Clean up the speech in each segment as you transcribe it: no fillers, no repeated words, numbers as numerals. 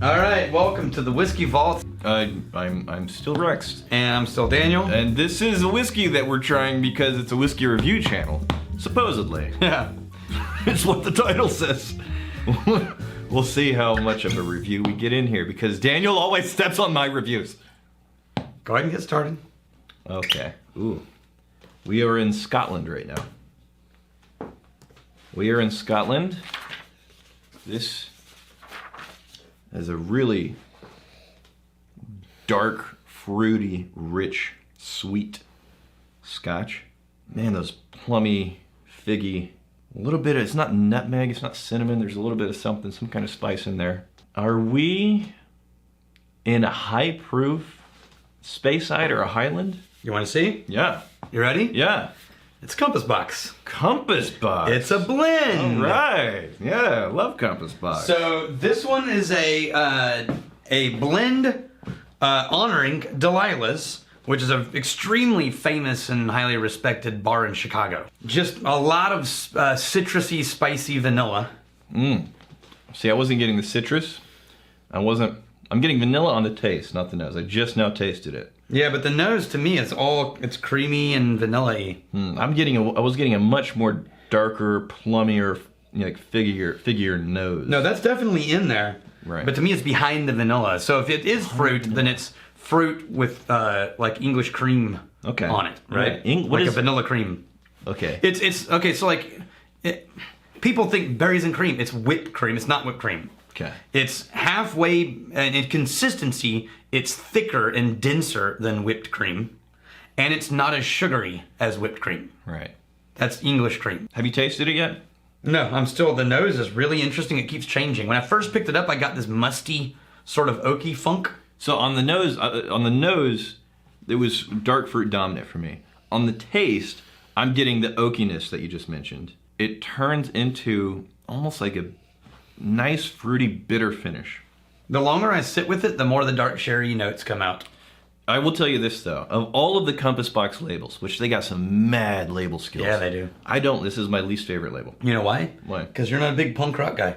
All right, welcome to the Whiskey Vault. I'm still Rex. And I'm still Daniel. And this is a whiskey that we're trying because it's a whiskey review channel. Supposedly. Yeah. It's what the title says. We'll see how much of a review we get in here because Daniel always steps on my reviews. Go ahead and get started. Okay. Ooh. We are in Scotland right now. We are in Scotland. This is a really dark, fruity, rich, sweet Scotch. Man, those plummy, figgy, a little bit of, it's not nutmeg, it's not cinnamon, there's a little bit of something, some kind of spice in there. Are we in a high proof Speyside or a Highland? You want to see? Yeah. You ready? Yeah. It's Compass Box. Compass Box. It's a blend. All right. Yeah, I love Compass Box. So this one is a blend honoring Delilah's, which is an extremely famous and highly respected bar in Chicago. Just a lot of citrusy, spicy vanilla. See, I wasn't getting the citrus. I'm getting vanilla on the taste, not the nose. I just now tasted it. Yeah, but the nose to me it's creamy and vanilla-y. I was getting a much more darker, plummier, like figgier nose. No, that's definitely in there. Right. But to me, it's behind the vanilla. So if it is fruit, then it's fruit with like English cream on it, right? Like a vanilla cream. Okay. It's okay. So like, people think berries and cream. It's whipped cream. It's not whipped cream. Okay. It's halfway, and in consistency, it's thicker and denser than whipped cream, and it's not as sugary as whipped cream. Right. That's English cream. Have you tasted it yet? No, the nose is really interesting. It keeps changing. When I first picked it up, I got this musty, sort of oaky funk. So on the nose, it was dark fruit dominant for me. On the taste, I'm getting the oakiness that you just mentioned. It turns into almost like a nice fruity bitter finish. The longer I sit with it, the more the dark sherry notes come out. I will tell you this though, of all of the Compass Box labels, which they got some mad label skills. Yeah, they do. This is my least favorite label. You know why? Why? Because you're not a big punk rock guy.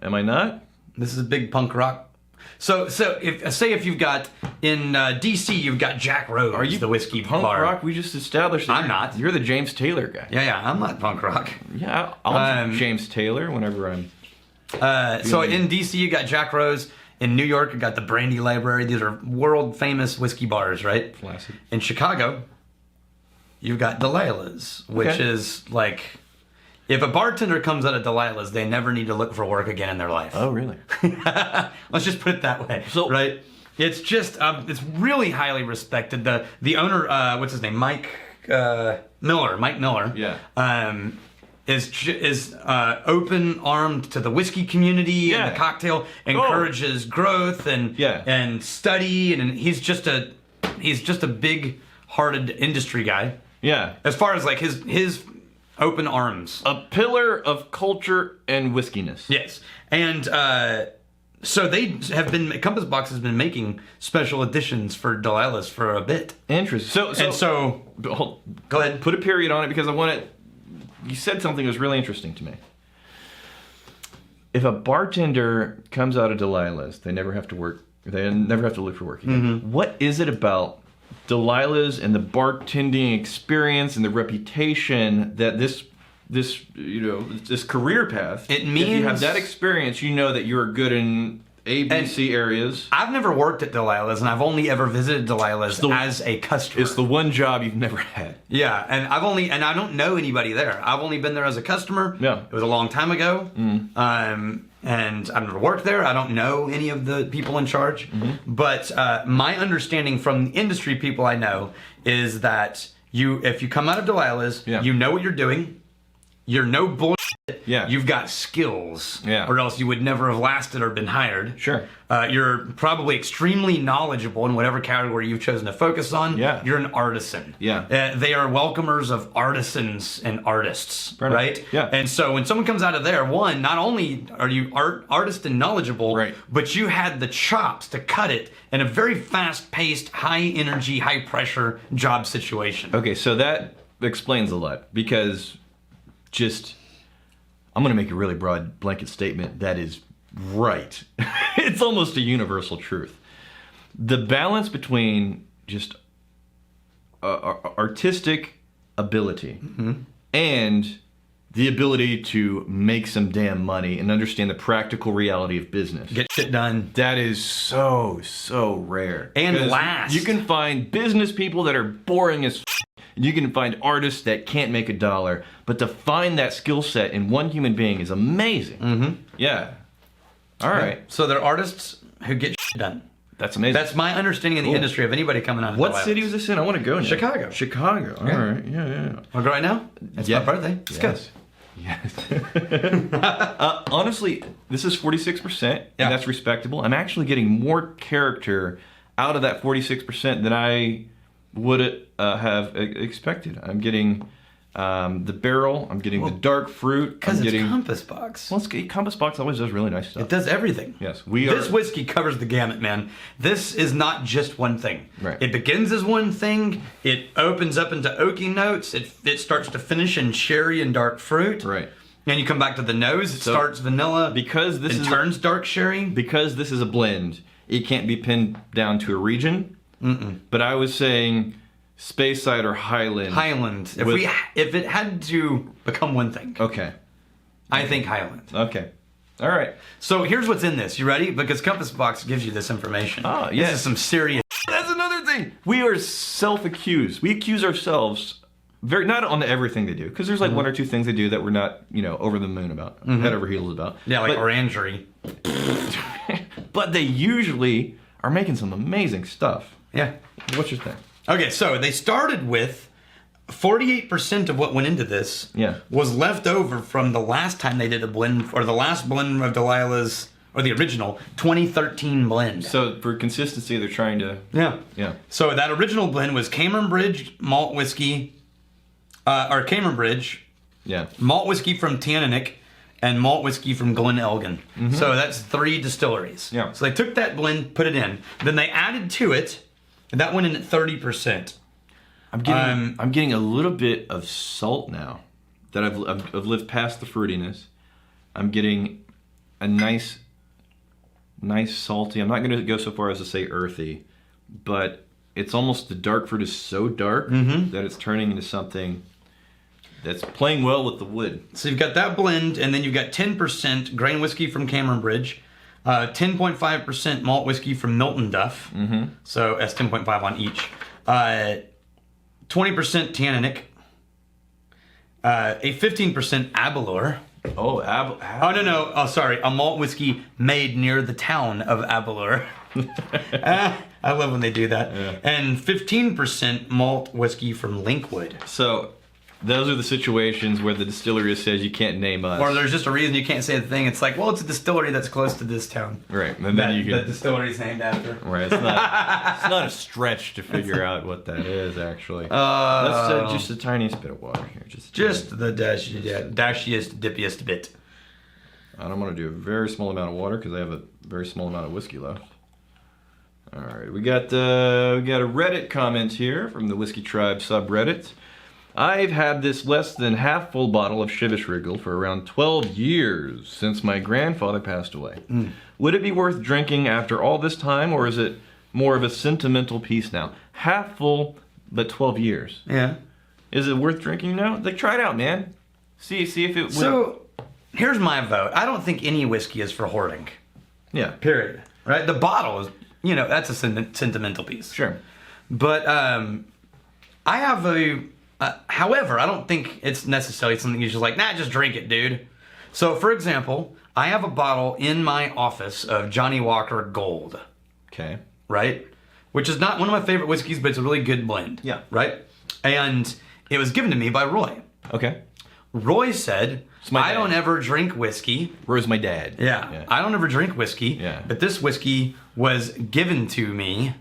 Am I not? This is a big punk rock. So if you've got in DC, you've got Jack Rose. Are you the whiskey punk bar. rock? We just established that. I'm not. You're the James Taylor guy. Yeah, I'm not punk rock. Yeah, I'll James Taylor whenever I'm. So in DC, you got Jack Rose. In New York, you got the Brandy Library. These are world famous whiskey bars, right? Classic. In Chicago, you've got Delilah's, which is like, if a bartender comes out of Delilah's, they never need to look for work again in their life. Oh, really? Let's just put it that way. So, right? It's just, it's really highly respected. The owner, what's his name? Mike Miller. Yeah. Is open armed to the whiskey community and the cocktail, encourages growth and study, and he's just a big hearted industry guy. Yeah. As far as like his open arms. A pillar of culture and whiskiness. Yes. And so Compass Box has been making special editions for Delilah's for a bit. Interesting. So go ahead. Put a period on it because I want it. You said something that was really interesting to me. If a bartender comes out of Delilah's, they never have to work. They never have to look for work again. Mm-hmm. What is it about Delilah's and the bartending experience and the reputation that this career path? It means if you have that experience, you know that you're good in A, B, C areas. I've never worked at Delilah's, and I've only ever visited Delilah's as a customer. It's the one job you've never had. Yeah, and I don't know anybody there. I've only been there as a customer. Yeah. It was a long time ago. And I've never worked there. I don't know any of the people in charge. Mm-hmm. But my understanding from the industry people I know is that if you come out of Delilah's, you know what you're doing. You're no bullshit. Yeah. You've got skills. Yeah. Or else you would never have lasted or been hired. Sure. You're probably extremely knowledgeable in whatever category you've chosen to focus on. Yeah. You're an artisan. Yeah. They are welcomers of artisans and artists, right? Yeah. And so when someone comes out of there, one, not only are you artist and knowledgeable, right, but you had the chops to cut it in a very fast-paced, high-energy, high-pressure job situation. Okay, so that explains a lot because I'm going to make a really broad blanket statement that is right. It's almost a universal truth. The balance between just artistic ability and the ability to make some damn money and understand the practical reality of business. Get shit done. That is so rare. And last. You can find business people that are boring as and you can find artists that can't make a dollar, but to find that skill set in one human being is amazing. Yeah. All right. So they're artists who get shit done. That's amazing. That's my understanding of the industry of anybody coming out of What Delilah. city was this in? I want to go now. Chicago. Chicago. All right. Yeah. Want to go right now? It's my birthday. Let's go. Yes. Honestly, this is 46%, and that's respectable. I'm actually getting more character out of that 46% than I would have expected. I'm getting the barrel. I'm getting the dark fruit. Because it's Compass Box. Well, Compass Box always does really nice stuff. It does everything. Yes, This whiskey covers the gamut, man. This is not just one thing. Right. It begins as one thing. It opens up into oaky notes. It starts to finish in sherry and dark fruit. Right. And you come back to the nose. It starts vanilla. Because this turns dark sherry. Because this is a blend, it can't be pinned down to a region. But I was saying Speyside or Highland. Highland. If it had to become one thing. Okay. I think Highland. Okay. All right. So here's what's in this. You ready? Because Compass Box gives you this information. Oh, yeah. This is some serious. That's another thing. We are self-accused. We accuse ourselves not on everything they do, because there's like one or two things they do that we're not, over the moon about, head over heels about. Yeah, like orangery. But they usually are making some amazing stuff. Yeah. What's your thing? Okay, so they started with 48% of what went into this was left over from the last time they did a blend, or the last blend of Delilah's, or the original 2013 blend. So for consistency, they're trying to... Yeah. So that original blend was Cameron Bridge malt whiskey, or Cameron Bridge, malt whiskey from Tananic, and malt whiskey from Glen Elgin. So that's 3 distilleries. Yeah. So they took that blend, put it in, then they added to it, and that went in at 30%. I'm getting a little bit of salt now that I've lived past the fruitiness. I'm getting a nice salty. I'm not going to go so far as to say earthy, but it's almost the dark fruit is so dark that it's turning into something that's playing well with the wood. So you've got that blend, and then you've got 10% grain whiskey from Cameron Bridge, 10.5% malt whiskey from Milton Duff. So that's 10.5 on each. 20% Tananic, a 15% Aberlour. Oh, Oh, no. Oh, sorry. A malt whiskey made near the town of Aberlour. I love when they do that. Yeah. And 15% malt whiskey from Linkwood. So those are the situations where the distillery says you can't name us. Or there's just a reason you can't say the thing. It's like, well, it's a distillery that's close to this town. Right. And then the distillery's named after. Right. It's not a stretch to figure out what that is, actually. That's just the tiniest bit of water here. Just the dashiest, dippiest bit. And I'm going to do a very small amount of water because I have a very small amount of whiskey left. All right. We got a Reddit comment here from the Whiskey Tribe subreddit. I've had this less than half full bottle of Chivas Regal for around 12 years since my grandfather passed away. Would it be worth drinking after all this time, or is it more of a sentimental piece now? Half full, but 12 years. Yeah. Is it worth drinking now? Like, try it out, man. See if it would... So, here's my vote. I don't think any whiskey is for hoarding. Yeah. Period. Right? The bottle is, that's a sentimental piece. Sure. But I have however, I don't think it's necessarily something you just like, just drink it, dude. So, for example, I have a bottle in my office of Johnny Walker Gold. Okay. Right? Which is not one of my favorite whiskeys, but it's a really good blend. Yeah. Right? And it was given to me by Roy. Okay. Roy said, I don't ever drink whiskey. Roy's my dad. Yeah. I don't ever drink whiskey. Yeah. But this whiskey was given to me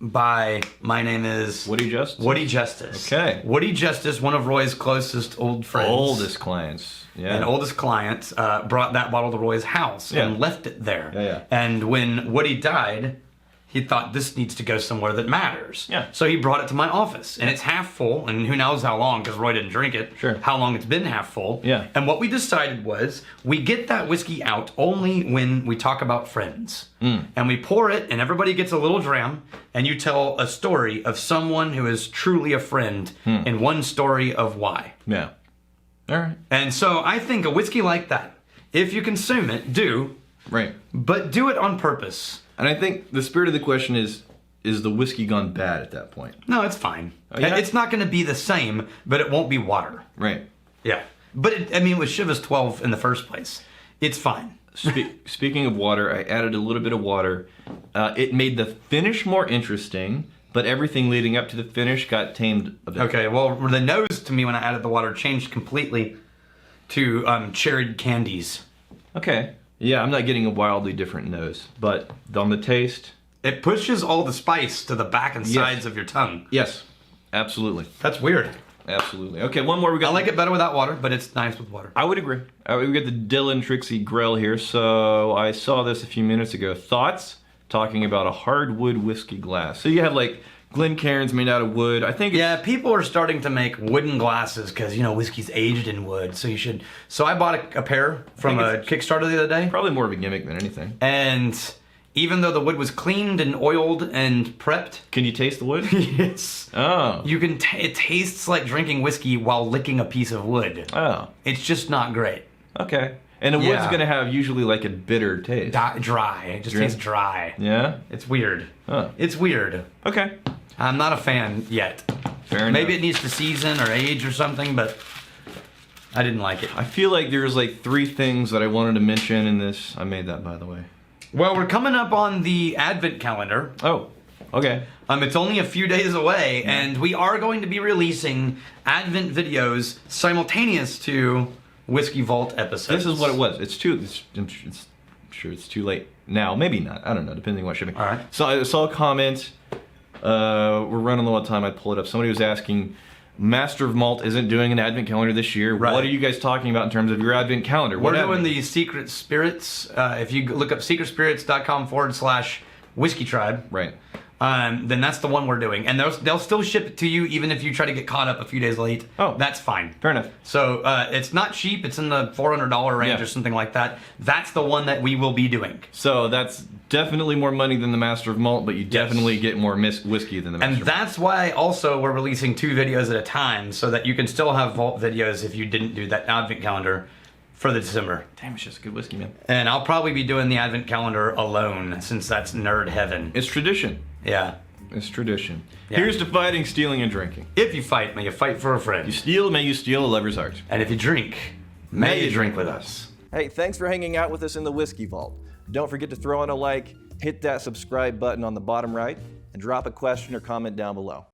by, my name is... Woody Justice? Woody Justice. Okay. Woody Justice, one of Roy's closest old friends. Oldest clients. Yeah. And oldest client brought that bottle to Roy's house and left it there. Yeah. And when Woody died, he thought this needs to go somewhere that matters. Yeah. So he brought it to my office, and it's half full, and who knows how long, because Roy didn't drink it. Sure. How long it's been half full. Yeah. And what we decided was we get that whiskey out only when we talk about friends. And we pour it, and everybody gets a little dram, and you tell a story of someone who is truly a friend, and one story of why. Yeah. All right. And so I think a whiskey like that, if you consume it, do, Right. but do it on purpose. And I think the spirit of the question is the whiskey gone bad at that point? No, it's fine. Oh, yeah? It's not going to be the same, but it won't be water. Right. Yeah. But it was Chivas 12 in the first place. It's fine. Speaking of water, I added a little bit of water. It made the finish more interesting, but everything leading up to the finish got tamed a bit. Okay, well, the nose to me when I added the water changed completely to cherried candies. Okay. Yeah, I'm not getting a wildly different nose, but on the taste... It pushes all the spice to the back and sides of your tongue. Yes, absolutely. That's weird. Absolutely. Okay, one more. We got. I like it better without water, but it's nice with water. I would agree. We got the Dylan Trixie Grill here. So I saw this a few minutes ago. Thoughts? Talking about a hardwood whiskey glass. So you have like Glencairns made out of wood. I think. Yeah, people are starting to make wooden glasses because whiskey's aged in wood. So you should. So I bought a pair from a Kickstarter the other day, probably more of a gimmick than anything. and even though the wood was cleaned and oiled and prepped, can you taste the wood? yes. Oh. You can. It tastes like drinking whiskey while licking a piece of wood. Oh. It's just not great. Okay. And the wood's gonna have usually like a bitter taste. Dry. It just tastes dry. Yeah. It's weird. Huh. It's weird. Okay. I'm not a fan yet. Fair enough. Maybe it needs to season or age or something, but I didn't like it. I feel like there's like 3 things that I wanted to mention in this. I made that, by the way. Well, we're coming up on the Advent calendar. Oh. Okay. It's only a few days away, and we are going to be releasing Advent videos simultaneous to Whiskey Vault episodes. This is what it was. I'm sure it's too late now. Maybe not. I don't know, depending on what shipping. All right. So I saw a comment. We're running low on time. I'd pull it up. Somebody was asking, Master of Malt isn't doing an Advent calendar this year. Right. What are you guys talking about in terms of your Advent calendar? We're doing the Secret Spirits. If you look up secretspirits.com/whiskey tribe. Right. Then that's the one we're doing. And they'll still ship it to you even if you try to get caught up a few days late. Oh. That's fine. Fair enough. So it's not cheap. It's in the $400 range or something like that. That's the one that we will be doing. So that's definitely more money than the Master of Malt, but you definitely get more whiskey than the Master of Malt. And that's why also we're releasing 2 videos at a time so that you can still have Vault videos if you didn't do that Advent calendar for the December. Damn, it's just good whiskey, man. And I'll probably be doing the Advent calendar alone since that's nerd heaven. It's tradition. Yeah. It's tradition. Yeah. Here's to fighting, stealing, and drinking. If you fight, may you fight for a You friend. steal, may you steal a lover's heart. And if you drink, may you drink with us. Hey, thanks for hanging out with us in the Whiskey Vault. Don't forget to throw in a like, hit that subscribe button on the bottom right, and drop a question or comment down below.